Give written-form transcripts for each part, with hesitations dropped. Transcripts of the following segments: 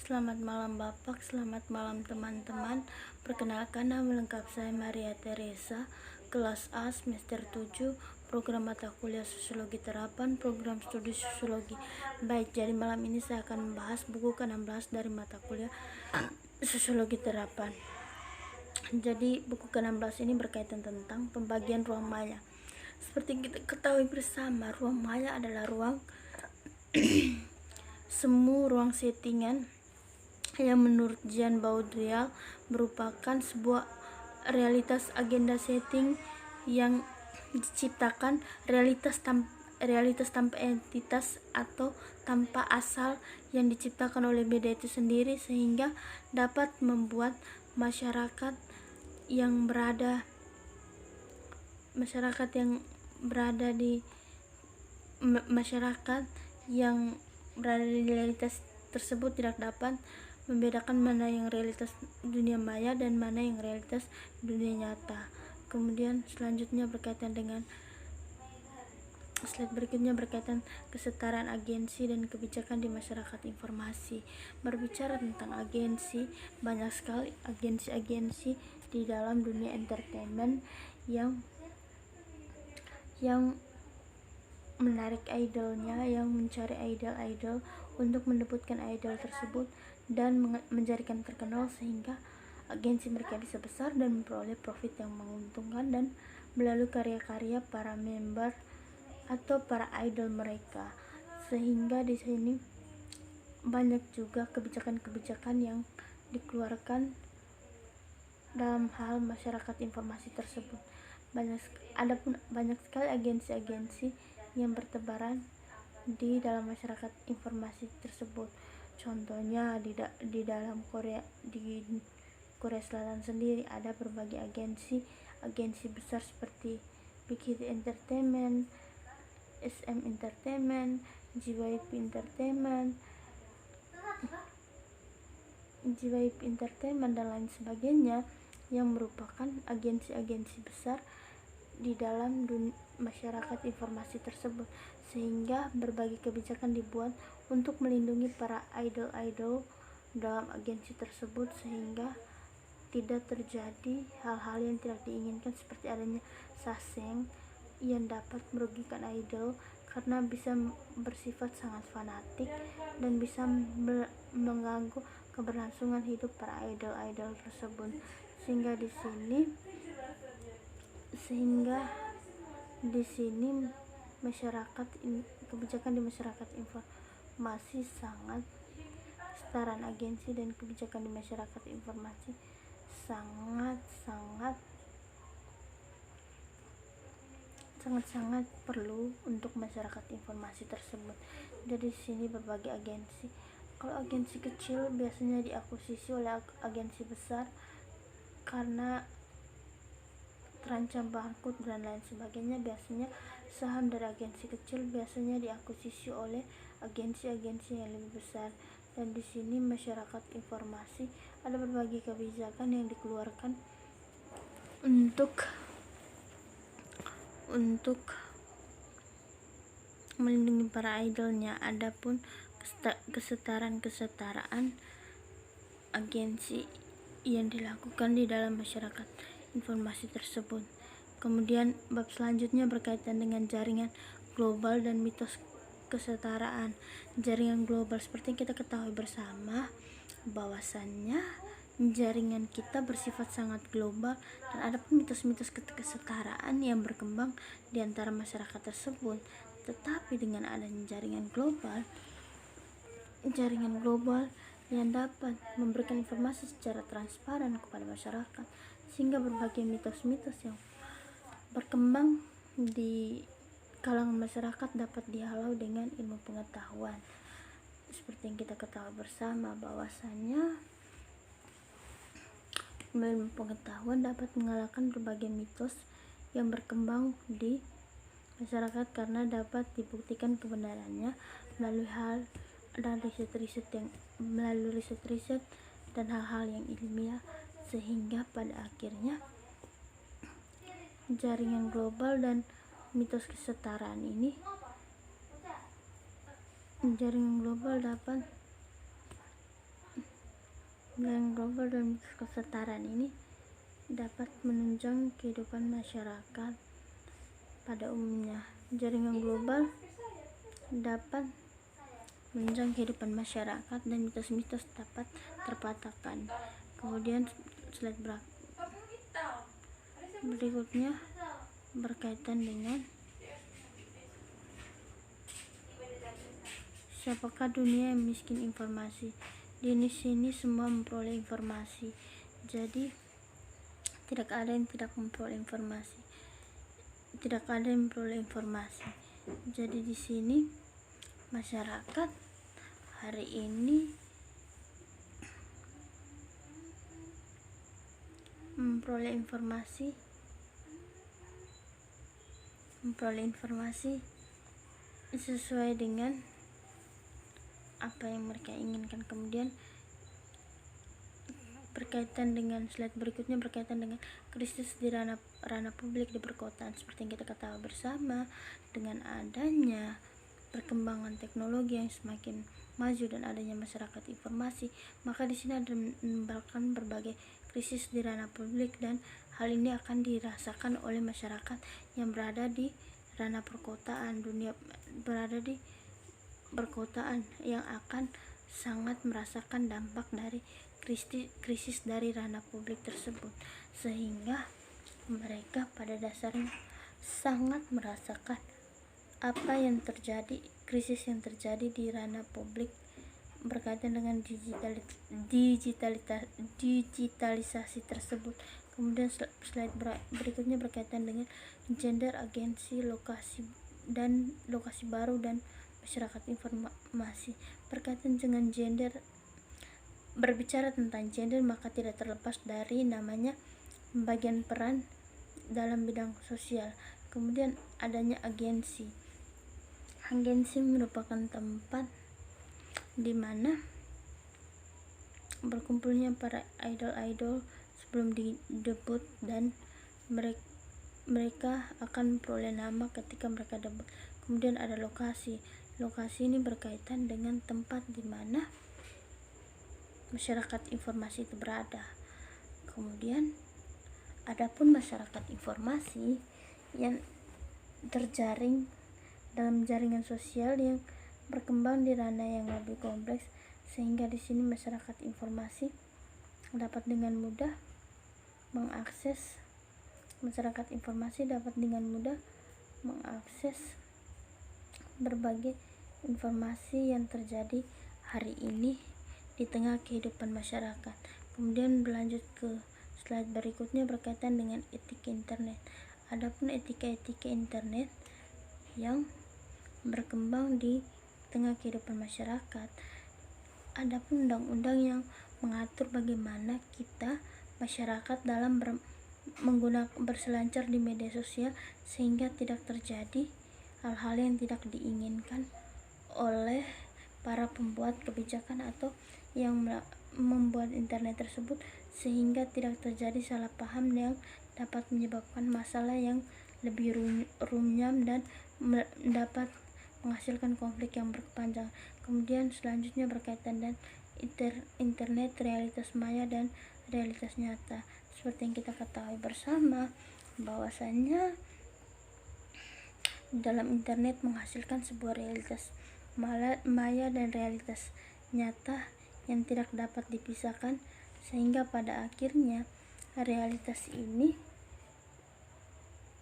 Selamat malam Bapak, selamat malam teman-teman. Perkenalkan, nama lengkap saya Maria Teresa, kelas A semester 7, program mata kuliah Sosiologi Terapan, program studi Sosiologi. Baik, jadi malam ini saya akan membahas buku ke-16 dari mata kuliah Sosiologi Terapan. Jadi buku ke-16 ini berkaitan tentang pembagian ruang maya. Seperti kita ketahui bersama, ruang maya adalah ruang semu, ruang settingan yang menurut Jean Baudrillard merupakan sebuah realitas agenda setting yang diciptakan realitas tanpa entitas atau tanpa asal yang diciptakan oleh beda itu sendiri, sehingga dapat membuat masyarakat yang berada di realitas tersebut tidak dapat membedakan mana yang realitas dunia maya dan mana yang realitas dunia nyata. Kemudian selanjutnya berkaitan dengan slide berikutnya berkaitan kesetaraan agensi dan kebijakan di masyarakat informasi. Berbicara tentang agensi, banyak sekali agensi-agensi di dalam dunia entertainment yang menarik idolnya, yang mencari idol untuk mendapatkan idol tersebut dan menjadikan terkenal, sehingga agensi mereka bisa besar dan memperoleh profit yang menguntungkan dan melalui karya-karya para member atau para idol mereka. Sehingga di sini banyak juga kebijakan-kebijakan yang dikeluarkan dalam hal masyarakat informasi tersebut. Adapun banyak sekali agensi-agensi yang bertebaran di dalam masyarakat informasi tersebut. Contohnya di dalam di Korea Selatan sendiri ada berbagai agensi besar seperti Big Hit Entertainment, SM Entertainment, JYP Entertainment dan lain sebagainya, yang merupakan agensi-agensi besar di dalam masyarakat informasi tersebut, sehingga berbagai kebijakan dibuat untuk melindungi para idol dalam agensi tersebut, sehingga tidak terjadi hal-hal yang tidak diinginkan seperti adanya saseng yang dapat merugikan idol karena bisa bersifat sangat fanatik dan bisa mengganggu keberlangsungan hidup para idol tersebut. Sehingga di sini kebijakan di masyarakat informasi sangat, kesetaraan agensi dan kebijakan di masyarakat informasi sangat perlu untuk masyarakat informasi tersebut. Dari sini berbagai agensi. Kalau agensi kecil biasanya diakuisisi oleh agensi besar karena terancam bangkrut dan lain sebagainya. Biasanya saham dari agensi kecil biasanya diakuisisi oleh agensi-agensi yang lebih besar. Dan di sini masyarakat informasi ada berbagai kebijakan yang dikeluarkan untuk melindungi para idolnya. Adapun kesetaraan agensi yang dilakukan di dalam masyarakat informasi tersebut. Kemudian bab selanjutnya berkaitan dengan jaringan global dan mitos kesetaraan. Jaringan global, seperti kita ketahui bersama bahwasannya jaringan kita bersifat sangat global, dan ada pun mitos-mitos kesetaraan yang berkembang di antara masyarakat tersebut. Tetapi dengan adanya jaringan global yang dapat memberikan informasi secara transparan kepada masyarakat, sehingga berbagai mitos-mitos yang berkembang di kalangan masyarakat dapat dihalau dengan ilmu pengetahuan. Seperti yang kita ketahui bersama bahwasannya ilmu pengetahuan dapat mengalahkan berbagai mitos yang berkembang di masyarakat karena dapat dibuktikan kebenarannya melalui riset dan hal-hal yang ilmiah, sehingga pada akhirnya jaringan global dan mitos kesetaraan ini, jaringan global dapat Jaringan global dan kesetaraan ini dapat menunjang kehidupan masyarakat pada umumnya. Jaringan global dapat menunjang kehidupan masyarakat dan mitos-mitos dapat terpatahkan. Kemudian slide berikutnya berkaitan dengan siapakah dunia yang miskin informasi. Di sini semua memperoleh informasi, jadi tidak ada yang tidak memperoleh informasi, jadi di sini masyarakat hari ini memperoleh informasi sesuai dengan apa yang mereka inginkan. Kemudian berkaitan dengan slide berikutnya berkaitan dengan krisis di ranah publik di perkotaan. Seperti yang kita ketahui bersama, dengan adanya perkembangan teknologi yang semakin maju dan adanya masyarakat informasi, maka di sini ada menimbulkan berbagai krisis di ranah publik, dan hal ini akan dirasakan oleh masyarakat yang berada di ranah perkotaan, berada di perkotaan yang akan sangat merasakan dampak dari krisis dari ranah publik tersebut, sehingga mereka pada dasarnya sangat merasakan apa yang terjadi, krisis yang terjadi di ranah publik berkaitan dengan digitalisasi tersebut. Kemudian slide berikutnya berkaitan dengan gender, agensi, lokasi baru dan masyarakat informasi. Berkaitan dengan gender, berbicara tentang gender maka tidak terlepas dari namanya pembagian peran dalam bidang sosial. Kemudian adanya agensi merupakan tempat di mana berkumpulnya para idol sebelum debut, dan mereka akan memperoleh nama ketika mereka debut. Kemudian ada lokasi ini berkaitan dengan tempat di mana masyarakat informasi itu berada. Kemudian adapun masyarakat informasi yang terjaring dalam jaringan sosial yang berkembang di ranah yang lebih kompleks, sehingga di sini masyarakat informasi dapat dengan mudah mengakses berbagai informasi yang terjadi hari ini di tengah kehidupan masyarakat. Kemudian berlanjut ke slide berikutnya berkaitan dengan etika internet. Adapun etika internet yang berkembang di tengah kehidupan masyarakat, adapun undang-undang yang mengatur bagaimana kita masyarakat dalam berselancar di media sosial sehingga tidak terjadi hal-hal yang tidak diinginkan oleh para pembuat kebijakan atau yang membuat internet tersebut, sehingga tidak terjadi salah paham yang dapat menyebabkan masalah yang lebih runyam dan dapat menghasilkan konflik yang berkepanjangan. Kemudian selanjutnya berkaitan dengan internet, realitas maya dan realitas nyata. Seperti yang kita ketahui bersama bahwasannya dalam internet menghasilkan sebuah realitas maya dan realitas nyata yang tidak dapat dipisahkan, sehingga pada akhirnya realitas ini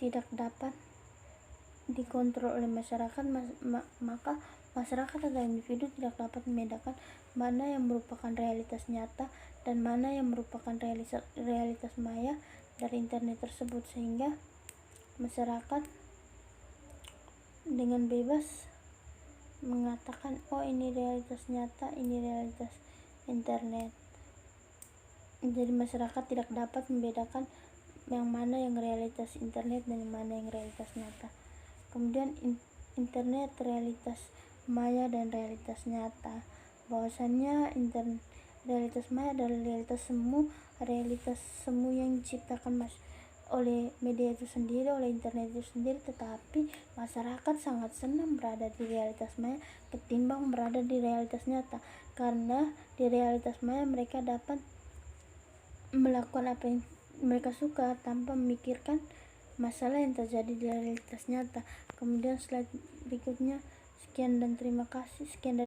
tidak dapat dikontrol oleh masyarakat, maka masyarakat atau individu tidak dapat membedakan mana yang merupakan realitas nyata dan mana yang merupakan realitas maya dari internet tersebut, sehingga masyarakat dengan bebas mengatakan ini realitas nyata, ini realitas internet. Jadi masyarakat tidak dapat membedakan yang mana yang realitas internet dan yang mana yang realitas nyata. Kemudian internet, realitas maya dan realitas nyata. Bahwasannya realitas maya adalah realitas semu yang diciptakan oleh media itu sendiri, oleh internet itu sendiri, tetapi masyarakat sangat senang berada di realitas maya ketimbang berada di realitas nyata, karena di realitas maya mereka dapat melakukan apa yang mereka suka tanpa memikirkan masalah yang terjadi di realitas nyata. Kemudian slide berikutnya. Sekian dan terima kasih. Sekian dari